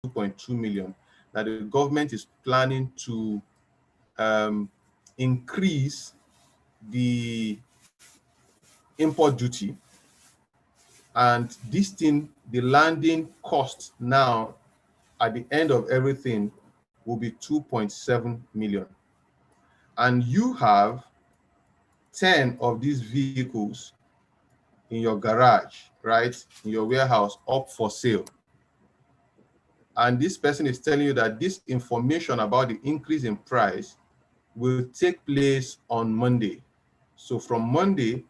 2.2 million, that the government is planning to increase the import duty, and this thing, the landing cost now at the end of everything will be 2.7 million. And you have 10 of these vehicles in your garage, right, in your warehouse, up for sale. And this person is telling you that this information about the increase in price will take place on Monday. So from Monday,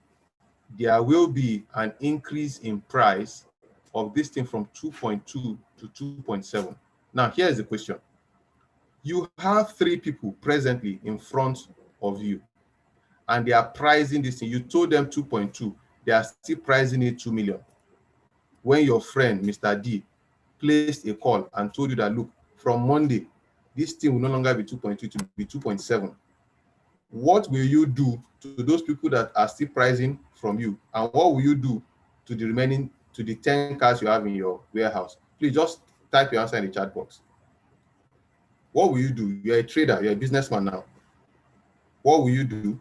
there will be an increase in price of this thing from 2.2 to 2.7. Now, here's the question. You have 3 people presently in front of you, and they are pricing this thing. You told them 2.2. They are still pricing it 2 million. When your friend, Mr. D, placed a call and told you that, look, from Monday, this thing will no longer be 2.2, to be 2.7. What will you do to those people that are still pricing from you? And what will you do to the remaining, to the 10 cars you have in your warehouse? Please just type your answer in the chat box. What will you do? You're a trader, you're a businessman now. What will you do?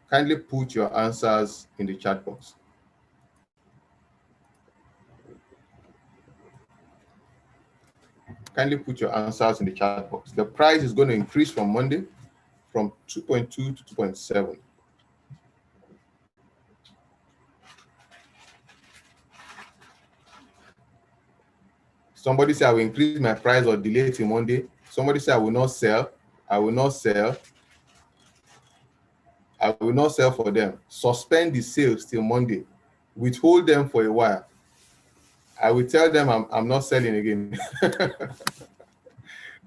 Kindly put your answers in the chat box. Kindly put your answers in the chat box. The price is going to increase from Monday from 2.2 to 2.7. Somebody say I will increase my price or delay till Monday. Somebody say I will not sell. I will not sell. I will not sell for them. Suspend the sales till Monday. Withhold them for a while. I will tell them I'm not selling again.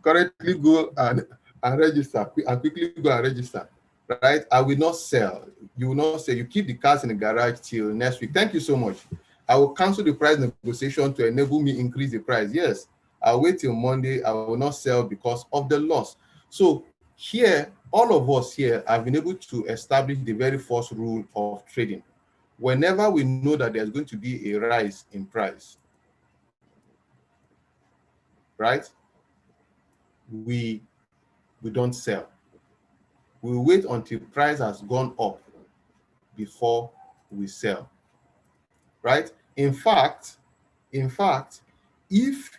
Currently go and register, and quickly go and register. Right? I will not sell. You will not sell. You keep the cars in the garage till next week. Thank you so much. I will cancel the price negotiation to enable me increase the price. Yes, I'll wait till Monday. I will not sell because of the loss. So here, all of us here have been able to establish the very first rule of trading. Whenever we know that there's going to be a rise in price, right, we don't sell. We wait until price has gone up before we sell, right? In fact, if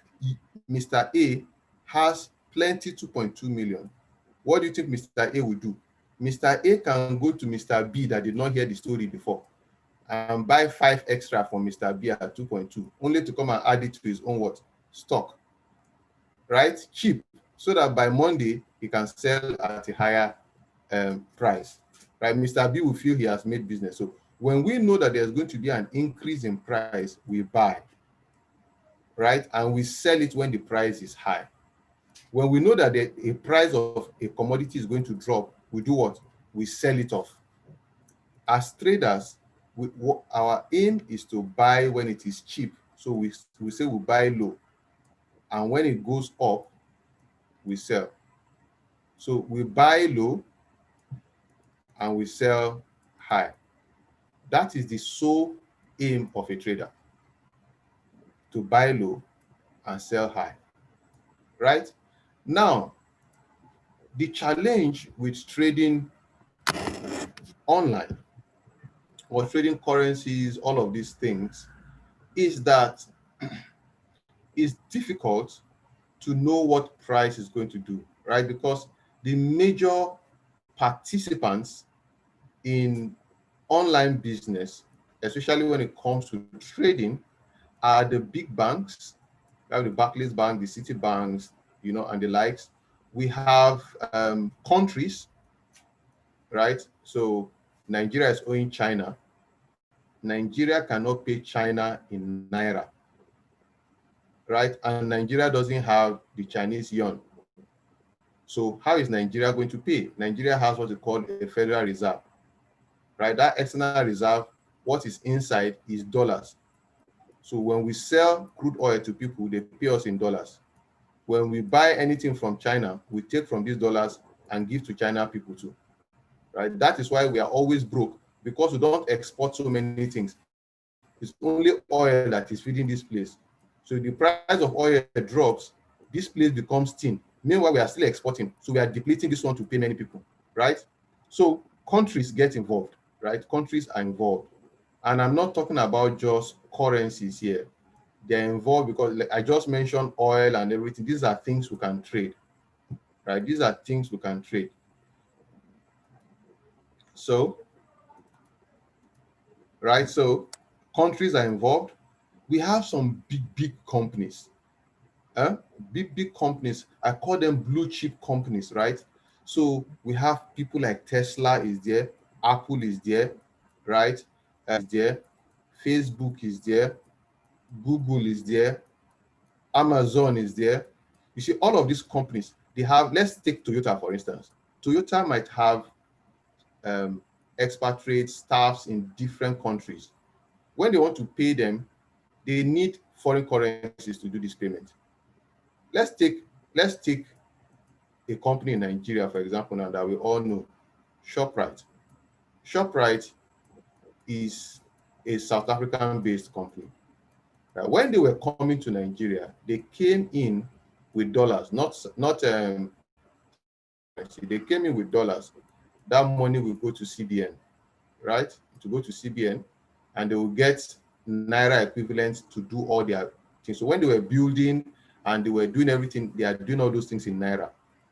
Mr. A has plenty 2.2 million, what do you think Mr. A will do? Mr. A can go to Mr. B that did not hear the story before and buy 5 extra from Mr. B at 2.2, only to come and add it to his own what? Stock, right? Cheap, so that by Monday he can sell at a higher price, right? Mr. B will feel he has made business. So when we know that there's going to be an increase in price, we buy, right? And we sell it when the price is high. When we know that a price of a commodity is going to drop, we do what? We sell it off. As traders, our aim is to buy when it is cheap. So we say we buy low, and when it goes up, we sell. So we buy low and we sell high. That is the sole aim of a trader, to buy low and sell high, right? Now, the challenge with trading online or trading currencies, all of these things, is that it's difficult to know what price is going to do, right? Because the major participants in online business, especially when it comes to trading, are the big banks. We have the Barclays Bank, the Citibanks, and the likes. We have countries, right? So Nigeria is owing China. Nigeria cannot pay China in Naira, right? And Nigeria doesn't have the Chinese yuan. So how is Nigeria going to pay? Nigeria has what is called a Federal Reserve, right? That external reserve, what is inside is dollars. So when we sell crude oil to people, they pay us in dollars. When we buy anything from China, we take from these dollars and give to China people too, right? That is why we are always broke, because we don't export so many things. It's only oil that is feeding this place. So the price of oil drops, this place becomes thin. Meanwhile, we are still exporting. So we are depleting this one to pay many people, right? So countries get involved, right? Countries are involved. And I'm not talking about just currencies here. They're involved because, like I just mentioned, oil and everything. These are things we can trade, right? These are things we can trade. So, right? So countries are involved. We have some big companies, big companies. I call them blue chip companies, right? So we have people like Tesla is there, Apple is there, right? Is there, Facebook is there, Google is there, Amazon is there. You see, all of these companies, they have, let's take Toyota, for instance. Toyota might have expatriate staffs in different countries. When they want to pay them, they need foreign currencies to do this payment. Let's take a company in Nigeria, for example, now that we all know, Shoprite. Shoprite is a South African-based company. When they were coming to Nigeria, they came in with dollars, not they came in with dollars. That money will go to CBN, right? To go to CBN, and they will get naira equivalent to do all their things. So when they were building and they were doing everything, they are doing all those things in naira.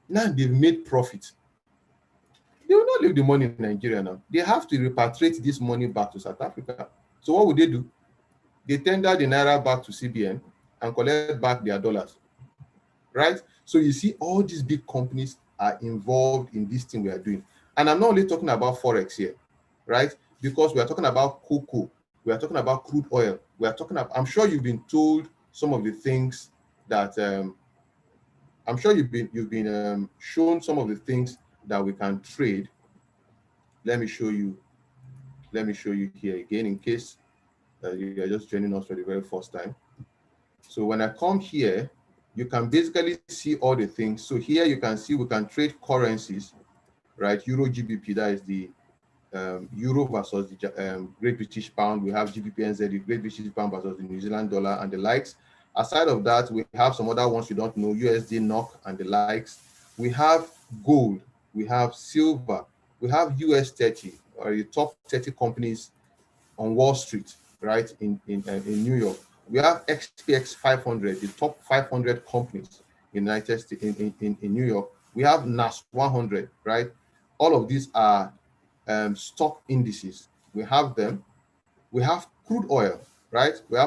Now they've made profit. They will not leave the money in Nigeria now. They have to repatriate this money back to South Africa. So what would they do? They tender the naira back to CBN and collect back their dollars, right? So you see, all these big companies are involved in this thing we are doing. And I'm not only talking about Forex here, right? Because we are talking about cocoa, we are talking about crude oil, we are talking about, I'm sure you've been told some of the things that, I'm sure you've been shown some of the things that we can trade. Let me show you here again in case you are just joining us for the very first time. So when I come here, you can basically see all the things. So here you can see we can trade currencies, right? Euro GBP, that is the euro versus the Great British Pound. We have GBP the Great British Pound versus the New Zealand dollar and the likes. Aside of that, we have some other ones you don't know, USD, NOK and the likes. We have gold, we have silver, we have US 30, or the top 30 companies on Wall Street, right, in New York. We have XPX 500, the top 500 companies in United States, in New York. We have NAS 100, right? All of these are stock indices. We have them. We have crude oil, right? We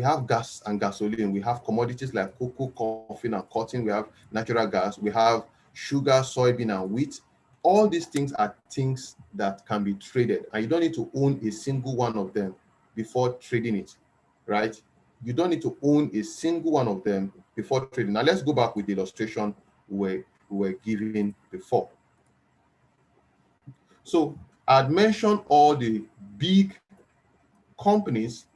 have gas and gasoline. We have commodities like cocoa, coffee, and cotton. We have natural gas. We have sugar, soybean, and wheat. All these things are things that can be traded, and you don't need to own a single one of them before trading it, right? You don't need to own a single one of them before trading. Now let's go back with the illustration we were given before. So I'd mentioned all the big companies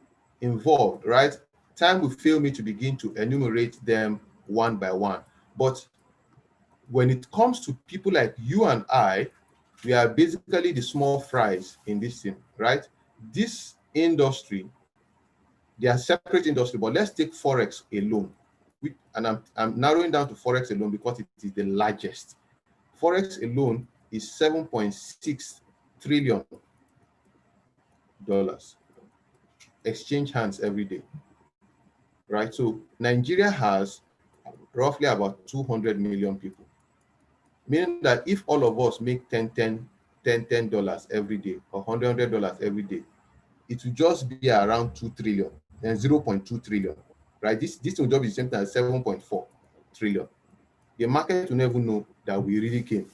involved, right? Time will fail me to begin to enumerate them one by one. But when it comes to people like you and I, we are basically the small fries in this thing, right? This industry, they are separate industry, but let's take Forex alone. And I'm narrowing down to Forex alone because it is the largest. Forex alone is $7.6 trillion exchange hands every day, right? So Nigeria has roughly about 200 million people, meaning that if all of us make $10 every day or $100 every day, it will just be around 2 trillion and 0.2 trillion, right? This will just be the same thing as 7.4 trillion. The market will never know that we really came,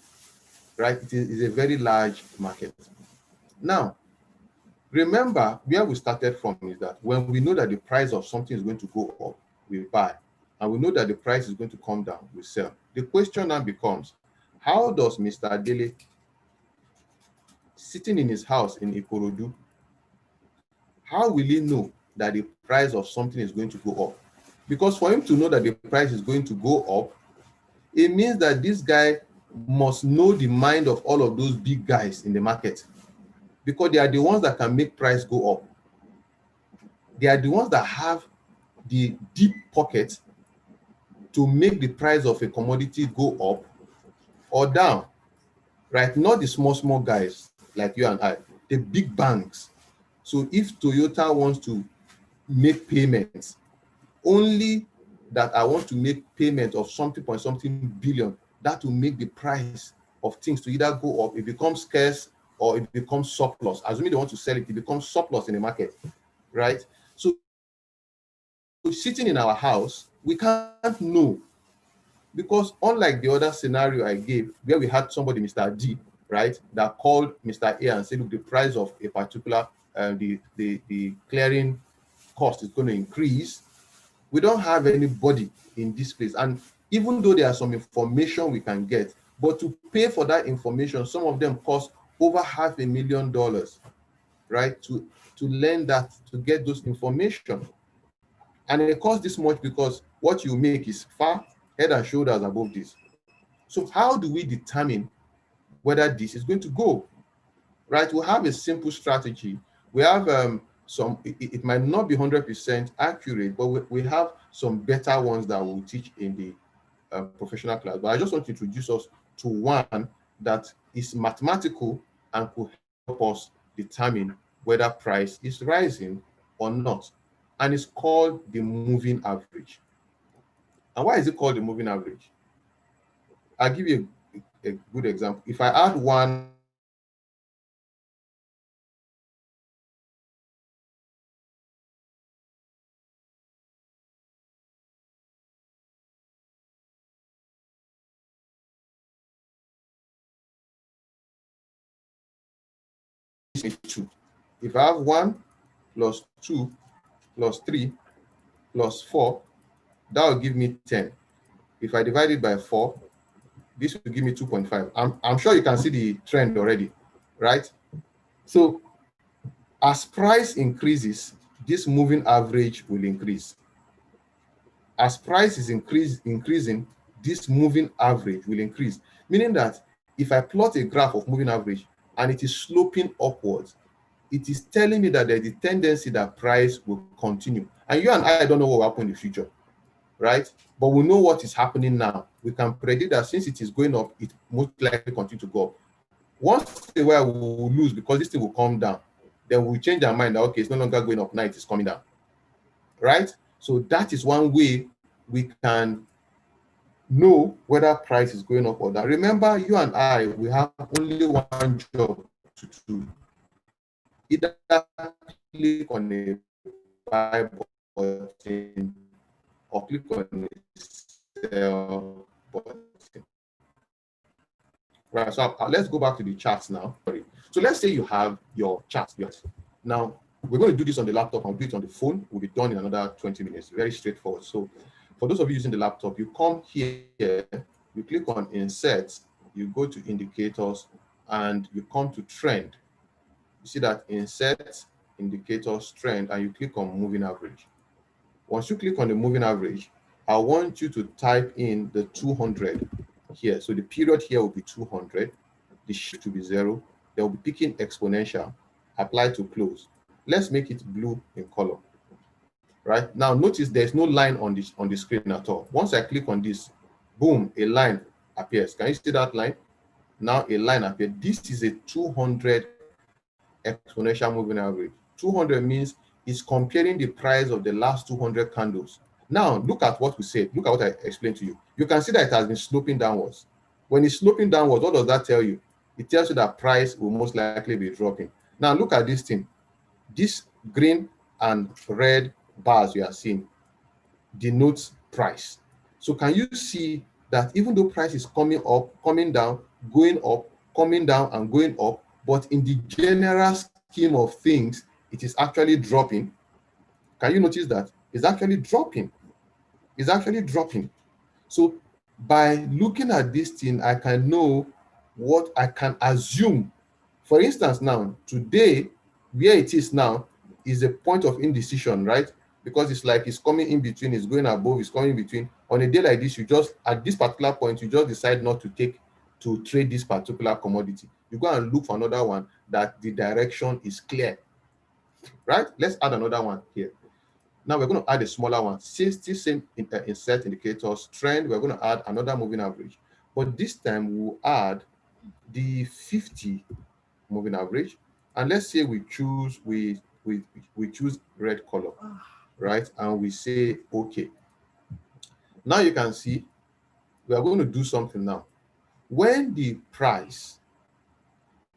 right? It is a very large market. Now, remember where we started from is that when we know that the price of something is going to go up, we buy. And we know that the price is going to come down, we sell. The question now becomes, how does Mr. Adele, sitting in his house in Ikorodu, how will he know that the price of something is going to go up? Because for him to know that the price is going to go up, it means that this guy must know the mind of all of those big guys in the market, because they are the ones that can make price go up. They are the ones that have the deep pockets to make the price of a commodity go up or down, right? Not the small guys like you and I, the big banks. So if Toyota wants to make payments, only that I want to make payment of something point something billion, that will make the price of things to either go up, it becomes scarce, or it becomes surplus. Assuming they want to sell it, it becomes surplus in the market, right? So sitting in our house, we can't know, because unlike the other scenario I gave, where we had somebody, Mr. D, right, that called Mr. A and said, look, the price of a particular, the clearing cost is going to increase. We don't have anybody in this place. And even though there are some information we can get, but to pay for that information, some of them cost over $500,000, right, to learn that, to get those information. And it costs this much because what you make is far head and shoulders above this. So how do we determine whether this is going to go? Right? We have a simple strategy. We have it might not be 100% accurate, but we have some better ones that we'll teach in the professional class. But I just want to introduce us to one that is mathematical and could help us determine whether price is rising or not. And it's called the moving average. And why is it called the moving average? I'll give you a good example. If I add 1 2. If I have 1 plus 2 plus 3 plus 4, that will give me 10. If I divide it by 4, this will give me 2.5. I'm sure you can see the trend already, right? So as price increases, this moving average will increase. As price is increasing, this moving average will increase. Meaning that if I plot a graph of moving average and it is sloping upwards, it is telling me that there's a tendency that price will continue. And you and I don't know what will happen in the future, right? But we know what is happening now. We can predict that since it is going up, it most likely continue to go up. Once in a while, we will lose because this thing will come down. Then we'll change our mind that, okay, it's no longer going up now, it is coming down, right? So that is one way we can know whether price is going up or down. Remember, you and I, we have only one job to do. Either click on a buy button or click on a sell button. Right, so let's go back to the charts now. So let's say you have your charts. Now, we're going to do this on the laptop and do it on the phone. We'll be done in another 20 minutes. Very straightforward. So for those of you using the laptop, you come here, you click on Insert, you go to Indicators, and you come to Trend. You see that Insert, Indicators, Trend, and you click on Moving Average. Once you click on the Moving Average, I want you to type in the 200 here. So the period here will be 200. The shift will be 0. They will be picking exponential. Apply to close. Let's make it blue in color. Right now, notice there's no line on the screen at all. Once I click on this, boom, a line appears. Can you see that line? Now a line appears. This is a 200 exponential moving average. 200 means it's comparing the price of the last 200 candles. Now look at what we said. Look at what I explained to you. You can see that it has been sloping downwards. When it's sloping downwards, what does that tell you? It tells you that price will most likely be dropping. Now look at this thing. This green and red bars you are seeing denotes price. So can you see that even though price is coming up, coming down, going up, coming down and going up, but in the general scheme of things, it is actually dropping? Can you notice that? It's actually dropping. It's actually dropping. So by looking at this thing, I can know what I can assume. For instance, now, today, where it is now is a point of indecision, right? Because it's like it's coming in between, it's going above, it's coming in between. On a day like this, you just, at this particular point, you just decide not to take to trade this particular commodity. You go and look for another one that the direction is clear, right? Let's add another one here. Now we're going to add a smaller one. Still same insert indicators, trend. We're going to add another moving average, but this time we'll add the 50 moving average, and let's say we choose we choose red color, right? And we say okay. Now you can see we are going to do something now. When the price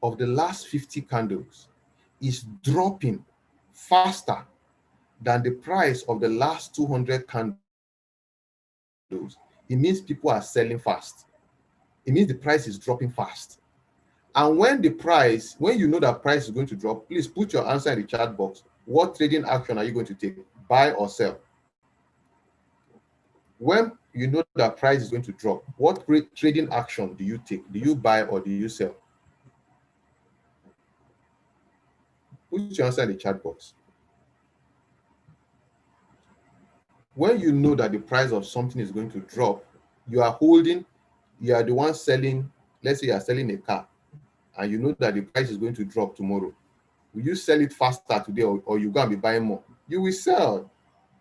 of the last 50 candles is dropping faster than the price of the last 200 candles, it means people are selling fast. It means the price is dropping fast. And when you know that price is going to drop, please put your answer in the chat box. What trading action are you going to take? Buy or sell? When you know that price is going to drop, what trading action do you take? Do you buy or do you sell? Put your answer in the chat box. When you know that the price of something is going to drop, you are the one selling. Let's say you are selling a car and you know that the price is going to drop tomorrow. Will you sell it faster today, or you going to be buying more? You will sell.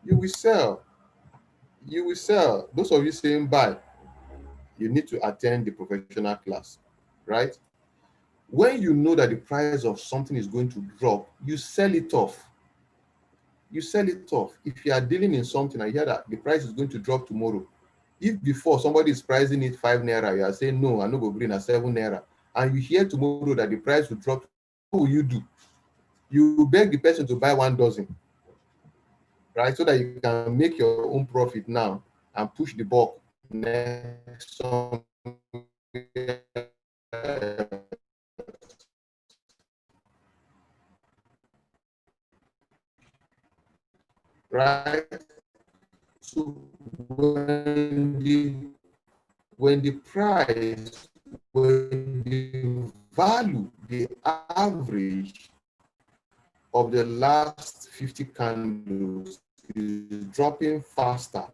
You will sell. You will sell. Those of you saying buy, you need to attend the professional class, right? When you know that the price of something is going to drop, you sell it off. You sell it off. If you are dealing in something and you hear that the price is going to drop tomorrow, if before somebody is pricing it 5 naira, you are saying no, I'm not going to bring a 7 naira, and you hear tomorrow that the price will drop, what will you do? You beg the person to buy 1 dozen, right? So that you can make your own profit now and push the bulk next somewhere, right? So when the price, when the value, the average of the last 50 candles is dropping faster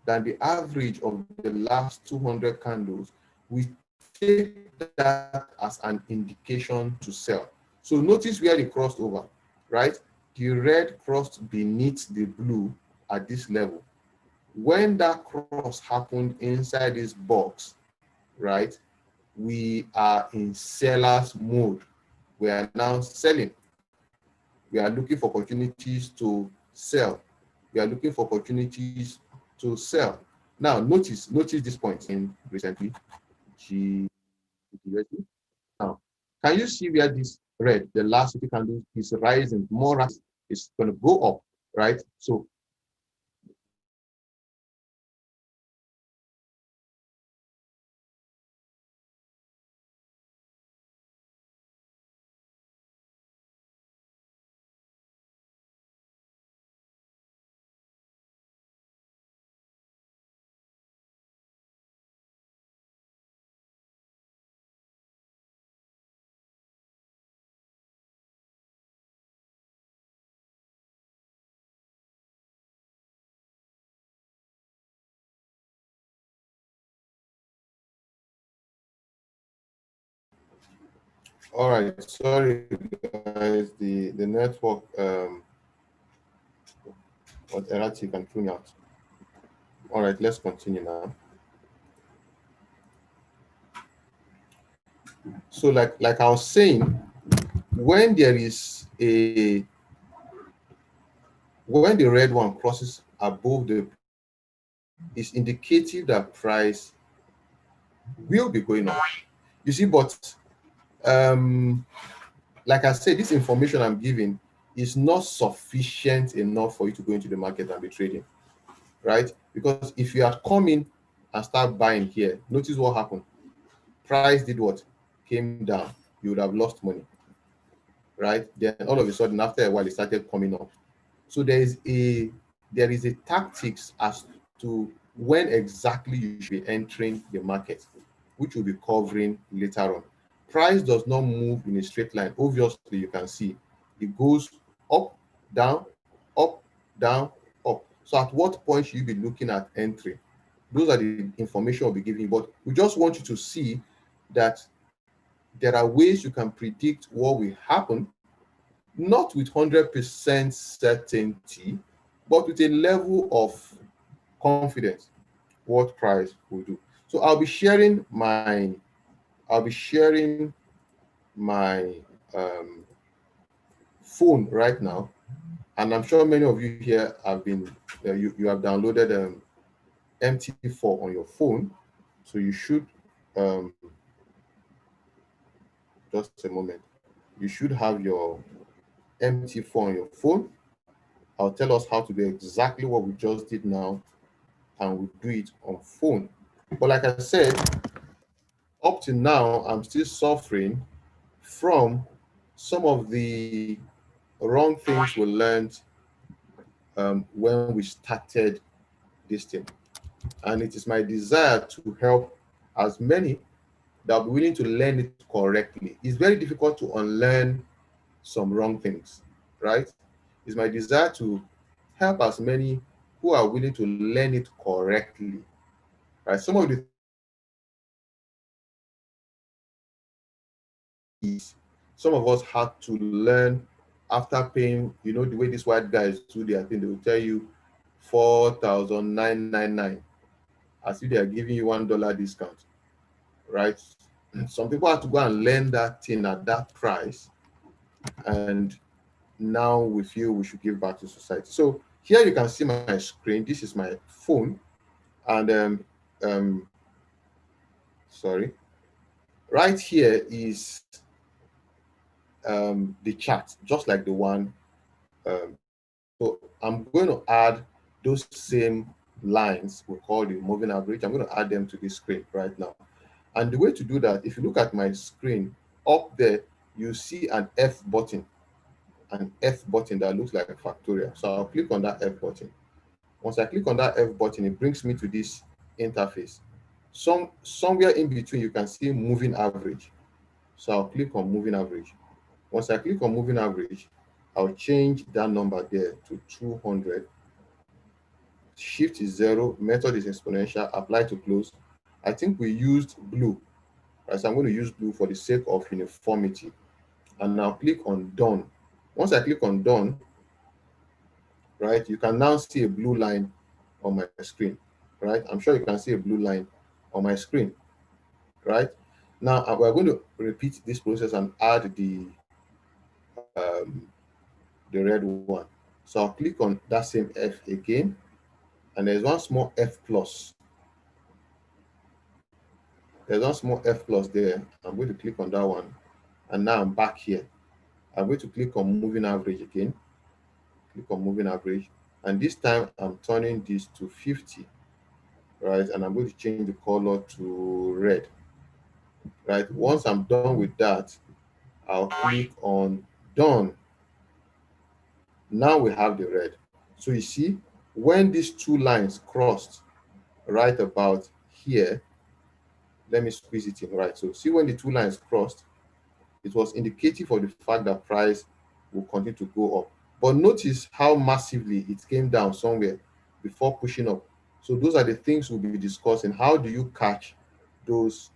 than the average of the last 200 candles, we take that as an indication to sell. So notice where it crossed over, right? The red crossed beneath the blue at this level. When that cross happened inside this box, right, we are in seller's mode. We are now selling. We are looking for opportunities to sell. We are looking for opportunities to sell. Now, notice this point in recently. Now, can you see where this red, the last 50 candles, is rising more rapid? It's going to go up, right? So all right, sorry guys, the network was erratic and threw me out. All right, let's continue now. So like I was saying, when there is when the red one crosses above the, is indicative that price will be going up. You see, but like I said, this information I'm giving is not sufficient enough for you to go into the market and be trading, right? Because if you had come in and start buying here, notice what happened. Price did what? Came down. You would have lost money, right? Then all of a sudden, after a while, it started coming up. So there is a tactics as to when exactly you should be entering the market, which we'll be covering later on. Price does not move in a straight line. Obviously, you can see it goes up, down, up, down, up. So at what point should you be looking at entry? Those are the information we'll be giving you, but we just want you to see that there are ways you can predict what will happen, not with 100% certainty, but with a level of confidence what price will do. So I'll be sharing my phone right now, and I'm sure many of you here have been you have downloaded MT4 on your phone, so you should just a moment. You should have your MT4 on your phone. I'll tell us how to do exactly what we just did now, and we'll do it on phone. But like I said, up to now, I'm still suffering from some of the wrong things we learned when we started this thing. And it is my desire to help as many that are willing to learn it correctly. It's very difficult to unlearn some wrong things, right? It's my desire to help as many who are willing to learn it correctly, right? Some of the things some of us had to learn after paying, the way these white guys do their thing, they will tell you 4,999 as if they are giving you $1 discount, right? Some people have to go and learn that thing at that price, and now we feel we should give back to society. So here you can see my screen. This is my phone, and um, sorry, right here is the chart, just like the one. So I'm going to add those same lines we call the moving average. I'm going to add them to this screen right now. And the way to do that, if you look at my screen up there, you see an F button that looks like a factorial. So I'll click on that F button. Once I click on that F button, it brings me to this interface. Somewhere in between, you can see moving average. So I'll click on moving average. Once I click on moving average, I'll change that number there to 200. Shift is 0, method is exponential, apply to close. I think we used blue, right? So I'm going to use blue for the sake of uniformity. And now click on done. Once I click on done, right, you can now see a blue line on my screen, right? I'm sure you can see a blue line on my screen, right? Now we're going to repeat this process and add um, the red one. So I'll click on that same F again, and there's one small F plus. There's one small F plus there. I'm going to click on that one, and now I'm back here. I'm going to click on moving average again. Click on moving average, and this time I'm turning this to 50, right? And I'm going to change the color to red, right? Once I'm done with that, I'll click on done. Now we have the red. So you see, when these two lines crossed right about here, let me squeeze it in, right? So see, when the two lines crossed, it was indicative of the fact that price will continue to go up. But notice how massively it came down somewhere before pushing up. So those are the things we'll be discussing. How do you catch those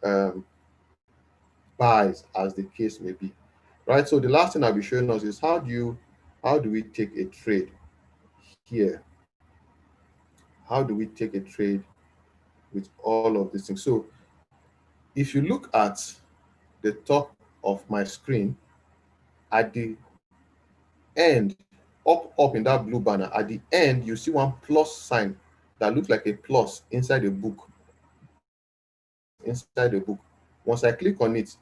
um, buys, as the case may be, right? So the last thing I'll be showing us is how do we take a trade here? How do we take a trade with all of these things? So if you look at the top of my screen, at the end, up in that blue banner, at the end, you see one plus sign that looks like a plus inside the book. Inside the book. Once I click on it,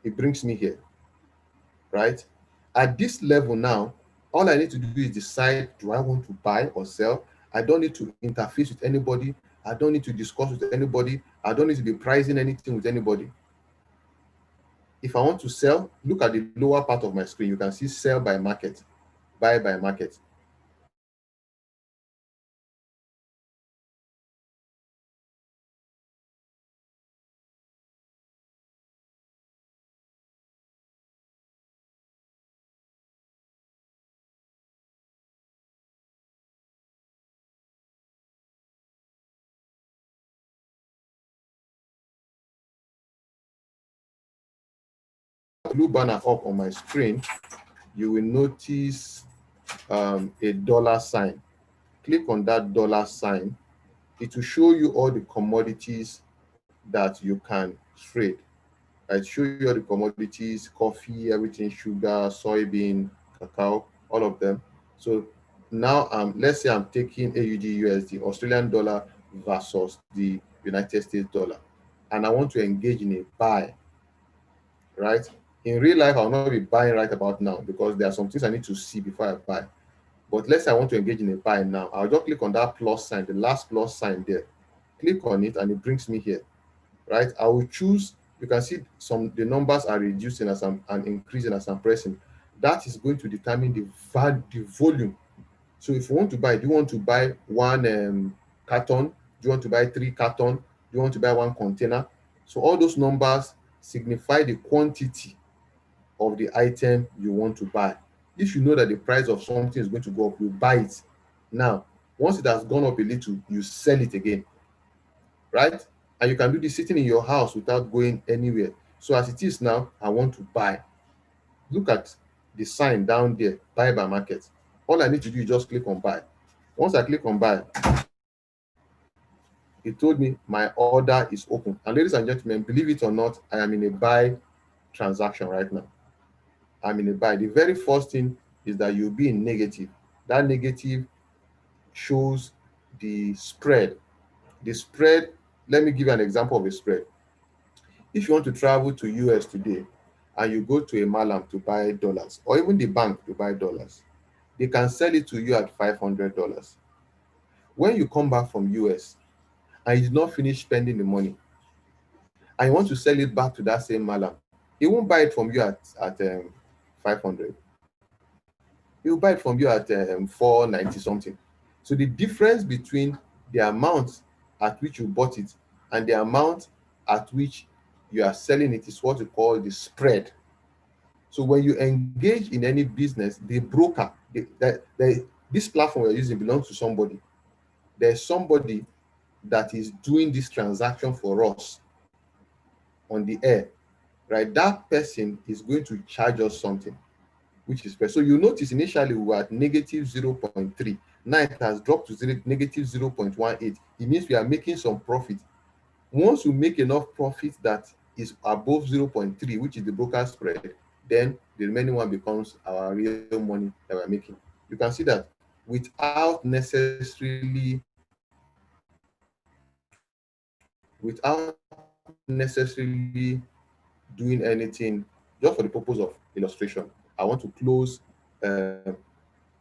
it brings me here, right? At this level now, all I need to do is decide, do I want to buy or sell? I don't need to interface with anybody. I don't need to discuss with anybody. I don't need to be pricing anything with anybody. If I want to sell, look at the lower part of my screen. You can see sell by market, buy by market. blue banner up on my screen, you will notice a dollar sign. Click on that dollar sign. It will show you all the commodities that you can trade. I show you all the commodities, coffee, everything, sugar, soybean, cacao, all of them. So now let's say I'm taking AUD USD, Australian dollar versus the United States dollar, and I want to engage in a buy, right? In real life, I'll not be buying right about now because there are some things I need to see before I buy. But let's say I want to engage in a buy now. I'll just click on that plus sign, the last plus sign there. Click on it and it brings me here, right? I will choose, you can see the numbers are reducing as I'm and increasing as I'm pressing. That is going to determine the volume. So if you want to buy, do you want to buy one carton? Do you want to buy 3 carton? Do you want to buy 1 container? So all those numbers signify the quantity of the item you want to buy. If you know that the price of something is going to go up, you buy it now. Once it has gone up a little, you sell it again, right? And you can do this sitting in your house without going anywhere. So as it is now, I want to buy. Look at the sign down there, buy by market. All I need to do is just click on buy. Once I click on buy, it told me my order is open. And ladies and gentlemen, believe it or not, I am in a buy transaction right now. I'm in a buy. The very first thing is that you'll be in negative. That negative shows the spread. The spread, let me give you an example of a spread. If you want to travel to US today and you go to a Malam to buy dollars, or even the bank to buy dollars, they can sell it to you at $500. When you come back from US and you did not finish spending the money, and you want to sell it back to that same Malam, he won't buy it from you at 500. He will buy it from you at 490 something. So the difference between the amount at which you bought it and the amount at which you are selling it is what we call the spread. So when you engage in any business, the broker, this platform we're using belongs to somebody. There's somebody that is doing this transaction for us on the air, right? That person is going to charge us something, which is fair. So you notice initially we were at negative 0.3. Now it has dropped to negative 0.18. It means we are making some profit. Once we make enough profit that is above 0.3, which is the broker spread, then the remaining one becomes our real money that we're making. You can see that without necessarily doing anything, just for the purpose of illustration, I want to close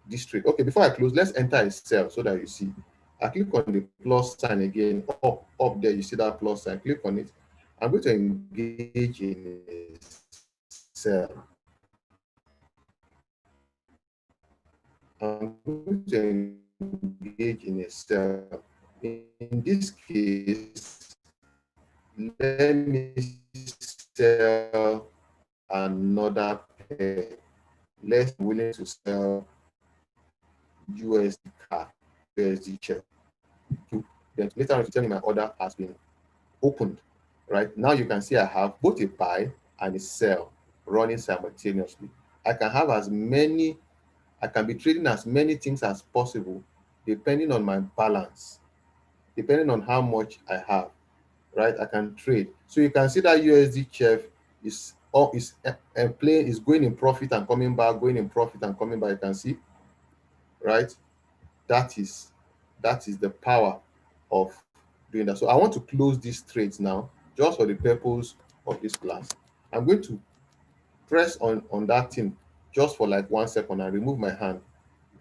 this trade. Okay, before I close, let's enter a cell so that you see. I click on the plus sign again, up there, you see that plus sign, click on it. I'm going to engage in a cell. I'm going to engage in a cell. In this case, let me sell another pair. Let's be willing to sell USD card, USD check. Then later on, if you tell me my order has been opened, right? Now you can see I have both a buy and a sell running simultaneously. I can be trading as many things as possible depending on my balance, depending on how much I have, right? I can trade. So you can see that USD chef is going in profit and coming back, going in profit and coming back. You can see, right? That is the power of doing that. So I want to close these trades now, just for the purpose of this class. I'm going to press on that thing just for like 1 second and remove my hand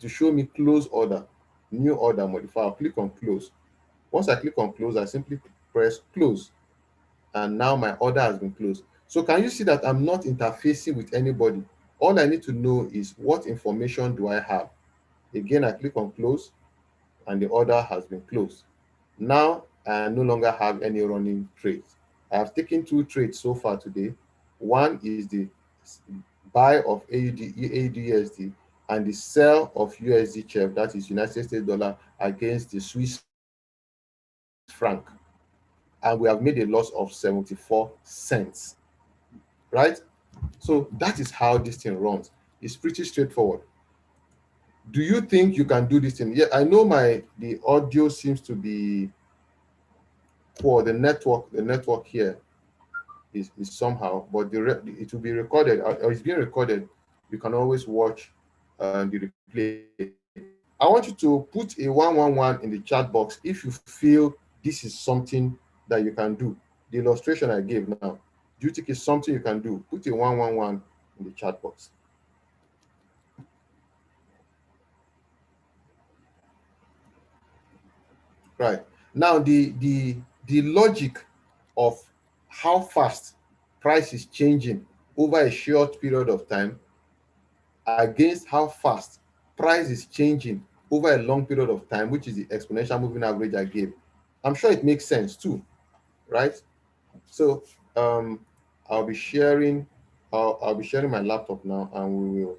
to show me close order, new order modifier. I'll click on close. Once I click on close, I simply press close, and now my order has been closed. So can you see that I'm not interfacing with anybody? All I need to know is what information do I have. Again, I click on close, and the order has been closed. Now I no longer have any running trades. I have taken 2 trades so far today. One is the buy of AUD and the sell of USD CHF, that is United States dollar, against the Swiss franc. And we have made a loss of 74 cents, right? So that is how this thing runs. It's pretty straightforward. Do you think you can do this thing? Yeah, I know the audio seems to be poor. The network here is somehow, but it will be recorded, or it's being recorded. You can always watch the replay. I want you to put a 111 in the chat box if you feel this is something that you can do. The illustration I gave now, do you think it's something you can do? Put a 111 in the chat box. Right. Now, the logic of how fast price is changing over a short period of time against how fast price is changing over a long period of time, which is the exponential moving average I gave, I'm sure it makes sense too, right? So I'll be sharing my laptop now, and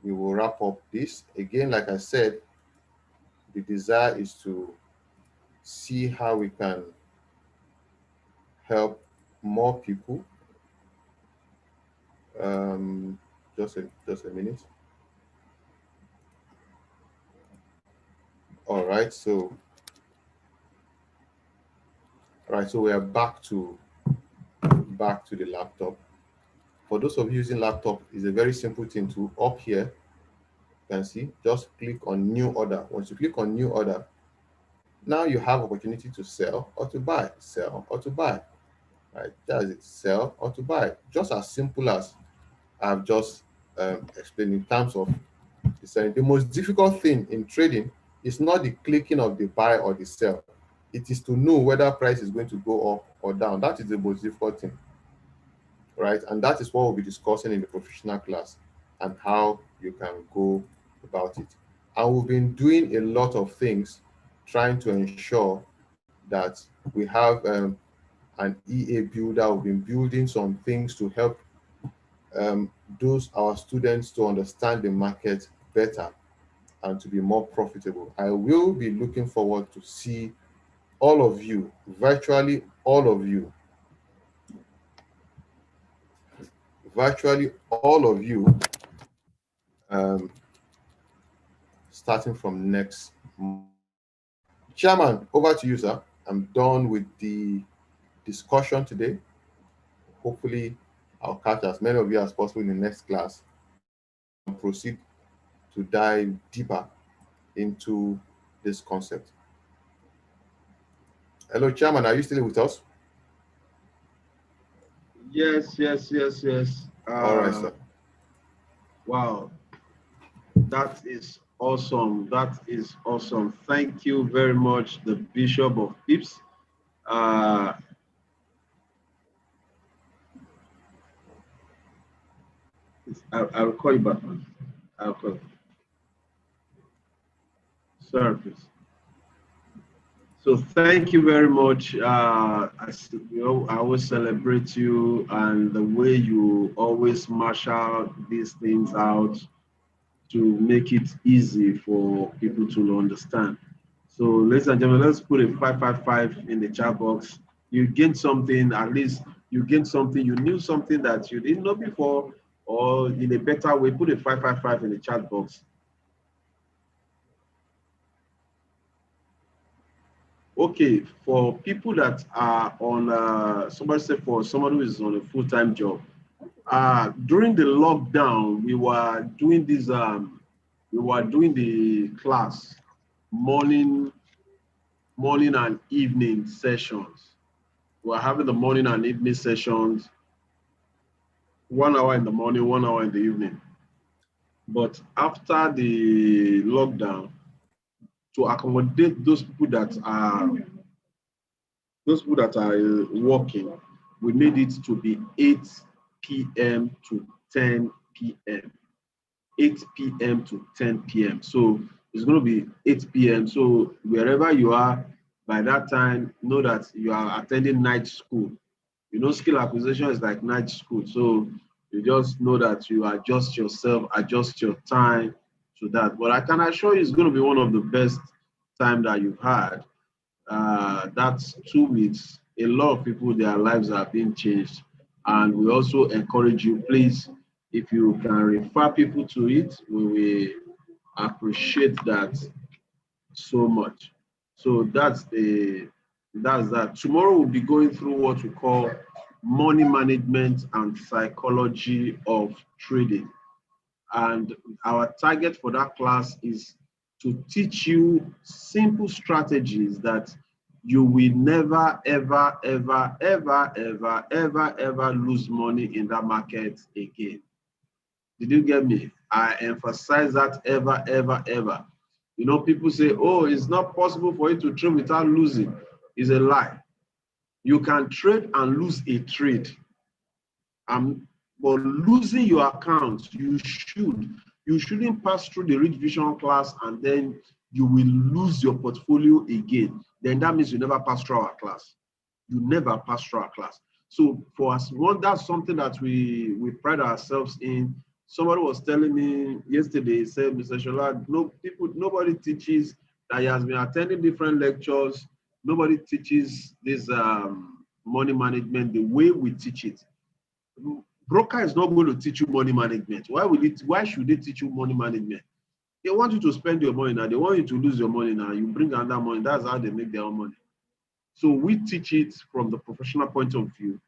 we will wrap up this. Again, like I said, the desire is to see how we can help more people. Just a minute. All right, so we are back to the laptop. For those of you using laptop, it's a very simple thing. To up here, you can see, just click on new order. Once you click on new order, now you have opportunity to sell or to buy, sell or to buy. Right, that's it, sell or to buy. Just as simple as I've just explained in terms of selling. The most difficult thing in trading is not the clicking of the buy or the sell. It is to know whether price is going to go up or down. That is the most difficult thing, right? And that is what we'll be discussing in the professional class, and how you can go about it. And we've been doing a lot of things trying to ensure that we have an EA builder. We've been building some things to help those our students to understand the market better and to be more profitable. I will be looking forward to see all of you, virtually all of you, starting from next month. Chairman, over to you, sir. I'm done with the discussion today. Hopefully, I'll catch as many of you as possible in the next class and proceed to dive deeper into this concept. Hello, Chairman, are you still with us? Yes. All right, sir. Wow, that is awesome. Thank you very much, the Bishop of Pips. I'll call you back. I'll call you. Sorry, please. So thank you very much. I always celebrate you and the way you always marshal these things out to make it easy for people to understand. So ladies and gentlemen, let's put a 555 in the chat box. You gained something, at least you gained something, you knew something that you didn't know before, or in a better way, put a 555 in the chat box. Okay, for people that are on, somebody said for someone who is on a full-time job, during the lockdown, we were doing the class morning and evening sessions. We were having the morning and evening sessions, 1 hour in the morning, 1 hour in the evening. But after the lockdown, to accommodate those people that are working, we made it to be 8 p.m. to 10 p.m. 8 p.m. to 10 p.m. So it's going to be 8 p.m. So wherever you are, by that time, know that you are attending night school. You know, skill acquisition is like night school. So you just know that you adjust yourself, adjust your time to that. But I can assure you it's going to be one of the best time that you've had. That's 2 weeks. A lot of people, their lives are being changed And we also encourage you, please, if you can refer people to it, we will appreciate that so much. So that's that. Tomorrow we'll be going through what we call money management and psychology of trading. And our target for that class is to teach you simple strategies that you will never, ever, ever, ever, ever, ever, ever lose money in that market again. Did you get me? I emphasize that ever, ever, ever. You know, people say, oh, it's not possible for you to trade without losing. It's a lie. You can trade and lose a trade. But losing your account, you shouldn't pass through the Richvision class and then you will lose your portfolio again. Then that means you never pass through our class. You never pass through our class. So for us, that's something that we pride ourselves in. Somebody was telling me yesterday, said, Mr. Shola, nobody teaches that he has been attending different lectures. Nobody teaches this money management the way we teach it. Broker is not going to teach you money management. Why should they teach you money management? They want you to spend your money now. They want you to lose your money now. You bring another money. That's how they make their own money. So we teach it from the professional point of view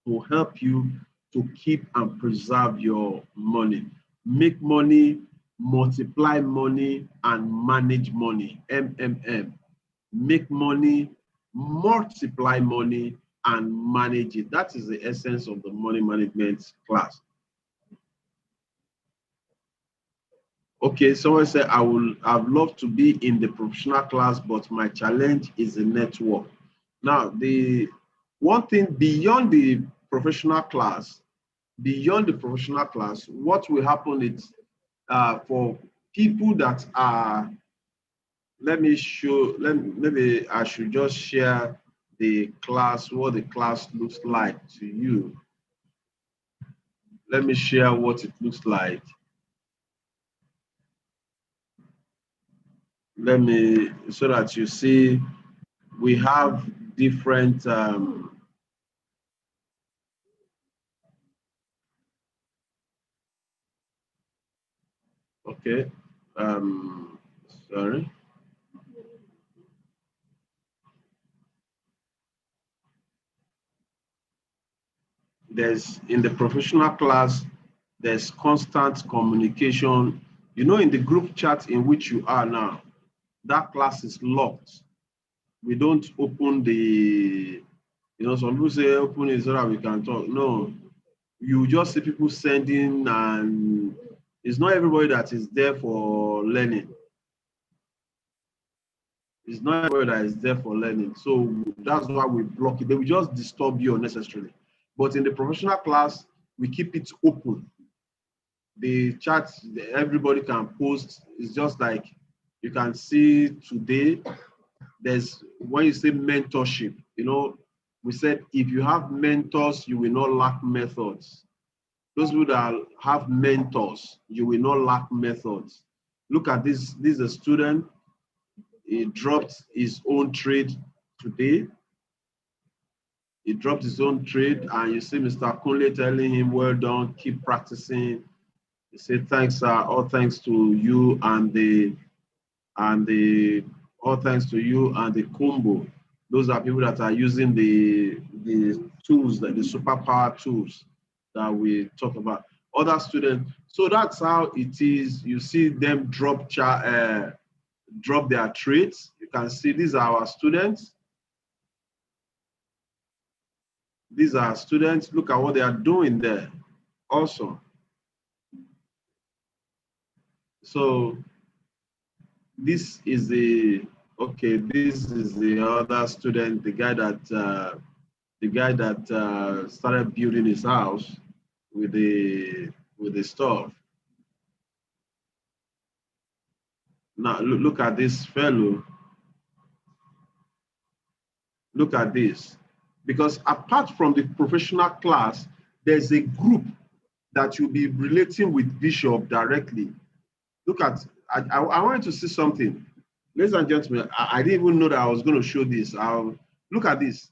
to help you to keep and preserve your money. Make money, multiply money, and manage money. MMM. Make money, multiply money, and manage it. That is the essence of the money management class. Okay, someone said, I'd love to be in the professional class, but my challenge is the network. Now, the one thing beyond the professional class, what will happen is for people that are, maybe I should just share the class, what the class looks like to you. Let me share what it looks like. So that you see, we have different, okay, sorry. In the professional class, there's constant communication. You know, in the group chat in which you are now, that class is locked. We don't open some people say open it so that we can talk. No, you just see people sending, and it's not everybody that is there for learning. It's not everybody that is there for learning. So that's why we block it. They will just disturb you unnecessarily. But in the professional class, we keep it open. The chat, everybody can post. It's just like you can see today, when you say mentorship, we said if you have mentors, you will not lack methods. Those people that have mentors, you will not lack methods. Look at this. This is a student. He dropped his own trade today. He dropped his own trade, and you see Mr. Kunle telling him, well done, keep practicing. He said, thanks, sir, all thanks to you all thanks to you and the combo. Those are people that are using the tools, the superpower tools that we talk about. Other students, so that's how it is. You see them drop their trades. You can see these are our students. These are students. Look at what they are doing there. Awesome. So this is the other student, the guy that started building his house with the stuff. Now look at this fellow. Look at this. Because apart from the professional class, there's a group that you'll be relating with Bishop directly. Look at, I wanted to see something. Ladies and gentlemen, I didn't even know that I was going to show this. Look at this.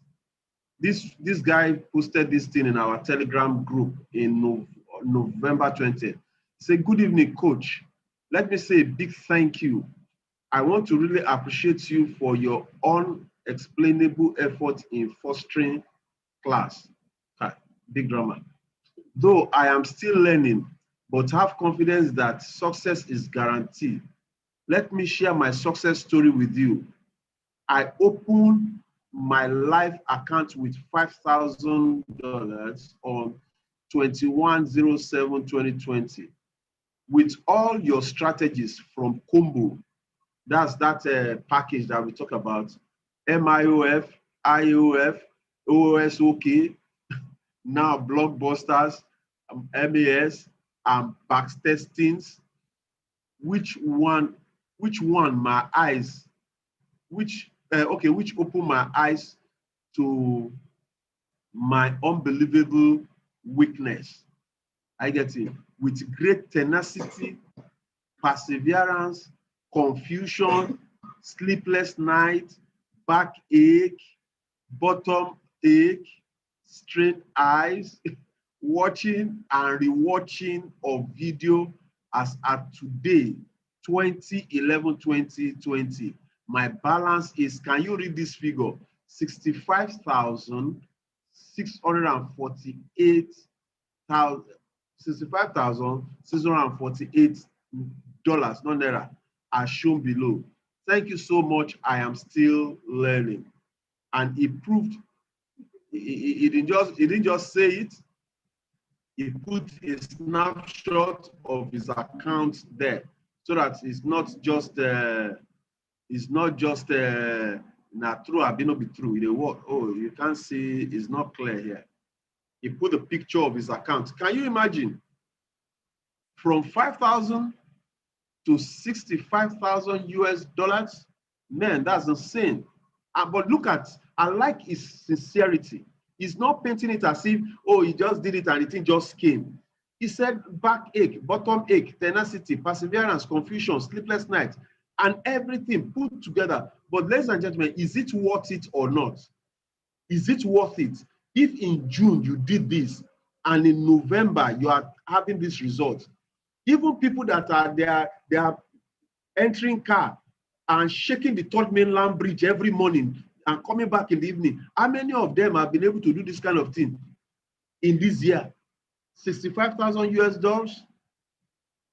This guy posted this thing in our Telegram group in November 20th. Say, good evening, coach. Let me say a big thank you. I want to really appreciate you for your unexplainable effort in fostering class. Big drama. Though I am still learning, but have confidence that success is guaranteed. Let me share my success story with you. I opened my life account with $5,000 on 21/07/2020. With all your strategies from Combo, that's that package that we talk about, MIOF, IOF, OSOK, now blockbusters, MAS, and backtestings. Which one my eyes, which opened my eyes to my unbelievable weakness. I get it. With great tenacity, perseverance, confusion, sleepless night, backache, bottom ache, strained eyes, watching and rewatching of video as at today, 2011-2020. My balance is, can you read this figure? $65,648, not naira, as shown below. Thank you so much. I am still learning. And he proved, he didn't just say it. He put a snapshot of his account there, so that it's not just na true or not be true. You can't see, it's not clear here. He put a picture of his account. Can you imagine? From 5,000 to 65,000 US dollars? Man, that's insane. But look at, I like his sincerity. He's not painting it as if, oh, he just did it and the thing just came. He said backache, bottom ache, tenacity, perseverance, confusion, sleepless night, and everything put together. But ladies and gentlemen, is it worth it or not? Is it worth it? If in June you did this and in November you are having this result, even people that are there, they are entering car and shaking the third mainland bridge every morning and coming back in the evening. How many of them have been able to do this kind of thing in this year? 65,000 US dollars.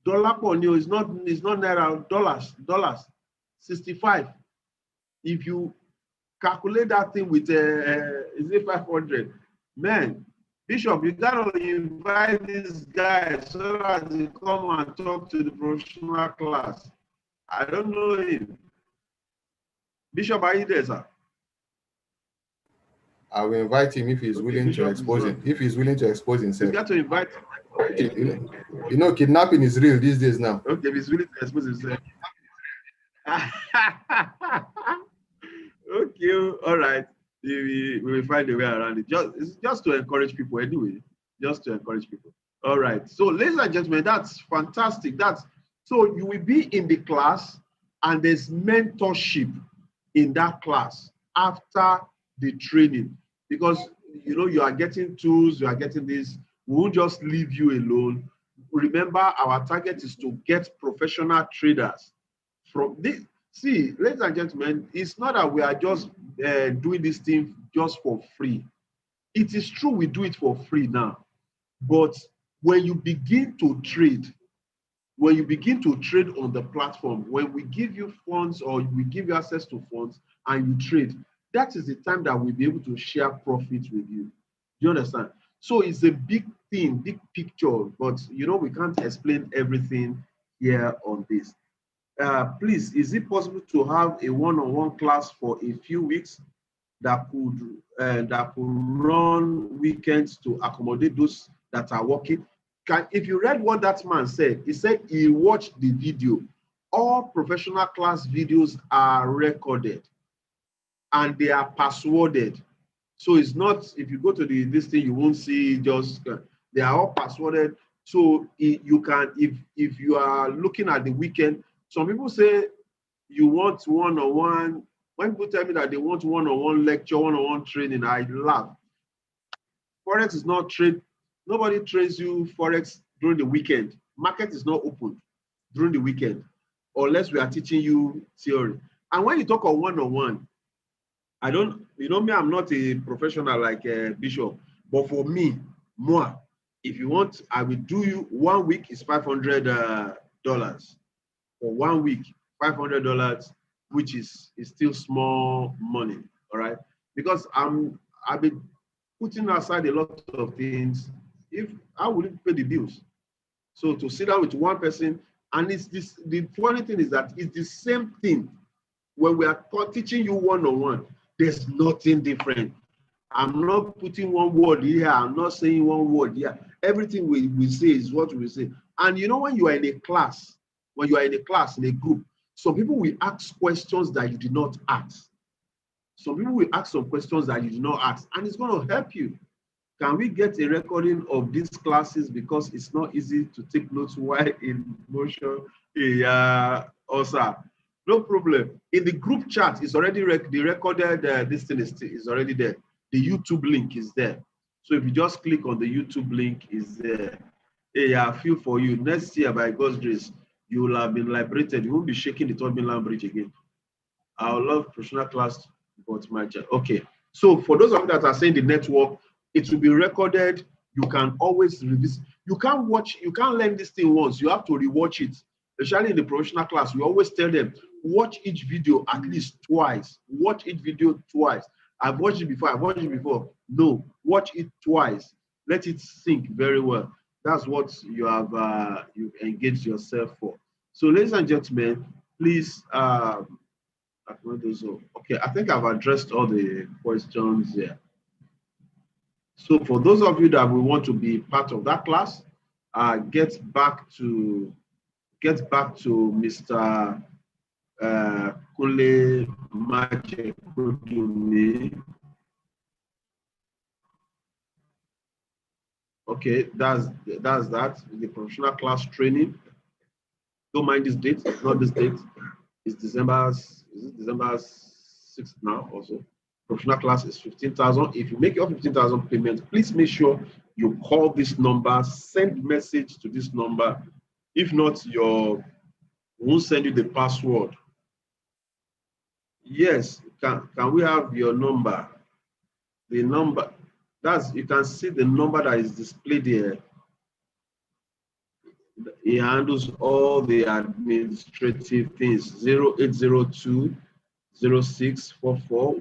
Dollar per new is not naira, dollars. 65. If you calculate that thing with is it 500? Man, Bishop, you gotta invite this guy so that he come and talk to the professional class. I don't know him. Bishop, are you there, sir? I will invite him if he's willing to expose him. If he's willing to expose himself. You got to invite him. You know, kidnapping is real these days now. Okay, if he's willing to expose himself. Okay, all right. We will find a way around it. It's just to encourage people anyway. Just to encourage people. All right. So, ladies and gentlemen, that's fantastic. So you will be in the class, and there's mentorship in that class after the training, because you are getting tools, you are getting this. We won't just leave you alone. Remember, our target is to get professional traders from this. See, ladies and gentlemen, it's not that we are just doing this thing just for free. It is true we do it for free now, but when you begin to trade, on the platform, when we give you funds or we give you access to funds and you trade, that is the time that we'll be able to share profits with you. Do you understand? So it's a big thing, big picture, but we can't explain everything here on this. Please, is it possible to have a one-on-one class for a few weeks that could run weekends to accommodate those that are working? If you read what that man said, he said he watched the video. All professional class videos are recorded and they are passworded. So it's not, if you go to this thing, you won't see just, they are all passworded. So you can, if you are looking at the weekend, some people say you want one-on-one When people tell me that they want one-on-one lecture, one-on-one training, I laugh. Forex is not trade. Nobody trains you Forex during the weekend. Market is not open during the weekend, unless we are teaching you theory. And when you talk of one-on-one, I don't, you know me, I'm not a professional like Bishop, but for me, more, if you want, I will do you 1 week is $500 for 1 week, $500, which is still small money, all right? Because I've been putting aside a lot of things. If I wouldn't pay the bills, so to sit down with one person, and it's this. The funny thing is that it's the same thing when we are teaching you one-on-one. There's nothing different. I'm not putting one word here. I'm not saying one word here. Everything we say is what we say. And you know, when you are in a class, in a group, some people will ask questions that you did not ask. Some people will ask some questions that you did not ask, and it's going to help you. Can we get a recording of these classes, because it's not easy to take notes while in motion? Yeah, also, no problem. In the group chat, it's already the recorded. This thing is already there. The YouTube link is there. So if you just click on the YouTube link, is there. Hey, I feel for you. Next year, by God's grace, you will have been liberated. You won't be shaking the Third Mainland Bridge again. I love professional class, but my job. Okay. So for those of you that are saying the network, it will be recorded. You can always revisit. You can't learn this thing once. You have to rewatch it. Especially in the professional class, we always tell them, watch each video at least twice. Watch each video twice. I've watched it before. No, watch it twice. Let it sink very well. That's what you have you've engaged yourself for. So, ladies and gentlemen, please okay, I think I've addressed all the questions here. So for those of you that will want to be part of that class, get back to Mr. Kule Majekudumi. Okay, that's that. The professional class training. Don't mind this date. It's not this date. It's December 6th now also. Professional class is 15,000. If you make your 15,000 payment, please make sure you call this number, send message to this number. If not, we'll send you the password. Yes, can we have your number? The number, you can see the number that is displayed here. He handles all the administrative things. 0802 0644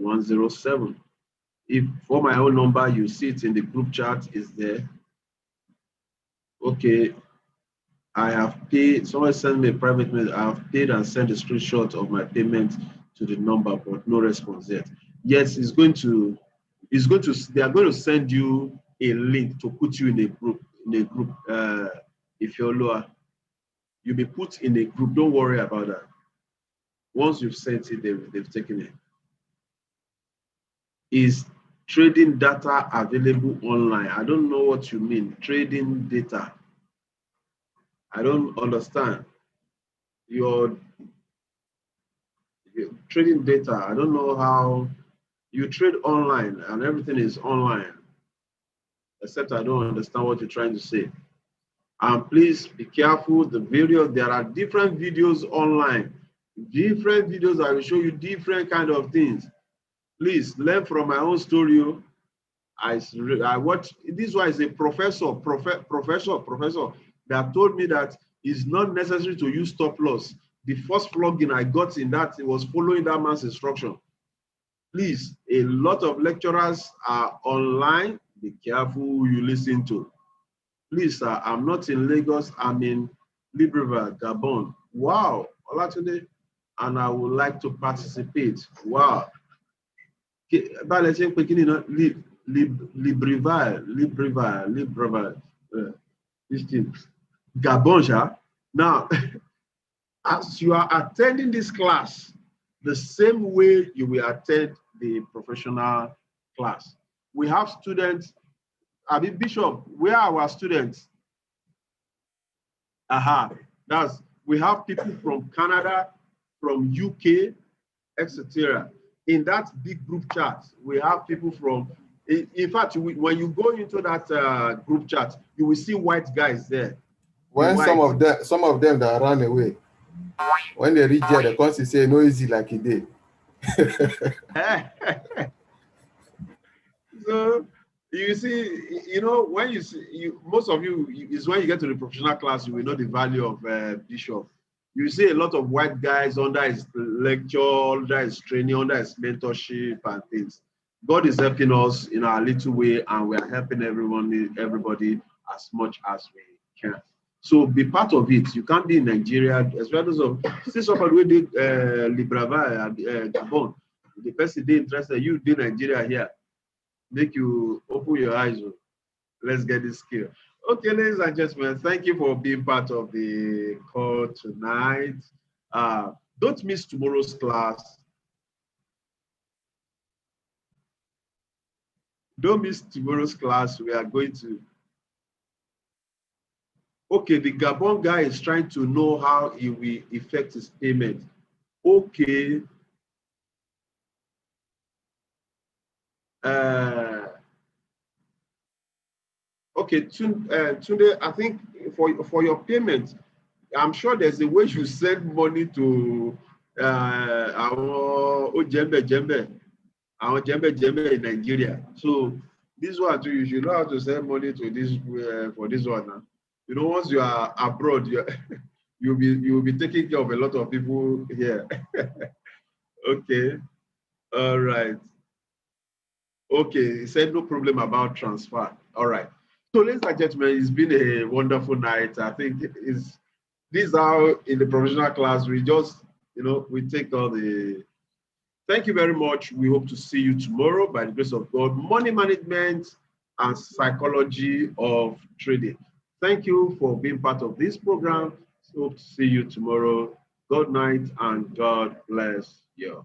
If for my own number, you see it in the group chat, is there. Okay, I have paid. Someone sent me a private mail. I have paid and sent a screenshot of my payment to the number, but no response yet. Yes, they are going to send you a link to put you in a group. If you're lower, you'll be put in a group. Don't worry about that. Once you've sent it, they've taken it. Is trading data available online? I don't know what you mean. Trading data. I don't understand. Your trading data. I don't know how you trade online and everything is online. Except I don't understand what you're trying to say. And please be careful. There are different videos online. Different videos that will show you different kind of things. Please learn from my own story. I watch. This one is a professor that told me that it's not necessary to use stop loss. The first plugin I got in that, it was following that man's instruction. Please, a lot of lecturers are online. Be careful who you listen to. Please, sir, I'm not in Lagos. I'm in Libreville, Gabon. Wow, Olatunde, and I would like to participate. Wow. Libreville. This thing. Gabon, now, as you are attending this class, the same way you will attend the professional class. We have students. Bishop, where are our students? We have people from Canada, from UK, etc. in that big group chat, we have people from, in fact, when you go into that group chat, you will see white guys there. When some of them that run away, when they reach there, they come to say no easy like he did. So you see, when you see, most of you is when you get to the professional class, you will know the value of Bishop. You see a lot of white guys under his lecture, under his training, under his mentorship and things. God is helping us in our little way, and we are helping everybody as much as we can. So be part of it. You can't be in Nigeria, as well as see somebody who did Libreville and Gabon. The person they interested, you did Nigeria here. Make you open your eyes. Let's get this skill. Okay, ladies and gentlemen, thank you for being part of the call tonight. Don't miss tomorrow's class. Don't miss tomorrow's class. We are going to. Okay, the Gabon guy is trying to know how he will affect his payment. Okay. Okay, Tunde, I think for your payment, I'm sure there's a way you send money to our Jembe in Nigeria. So this one too, you should know how to send money to this for this one now. Once you are abroad, you'll be taking care of a lot of people here. Okay, all right. Okay, he said no problem about transfer. All right. So, ladies and gentlemen, it's been a wonderful night. I think this is how in the professional class we just, we take all the. Thank you very much. We hope to see you tomorrow by the grace of God. Money management and psychology of trading. Thank you for being part of this program. Hope to see you tomorrow. Good night and God bless you.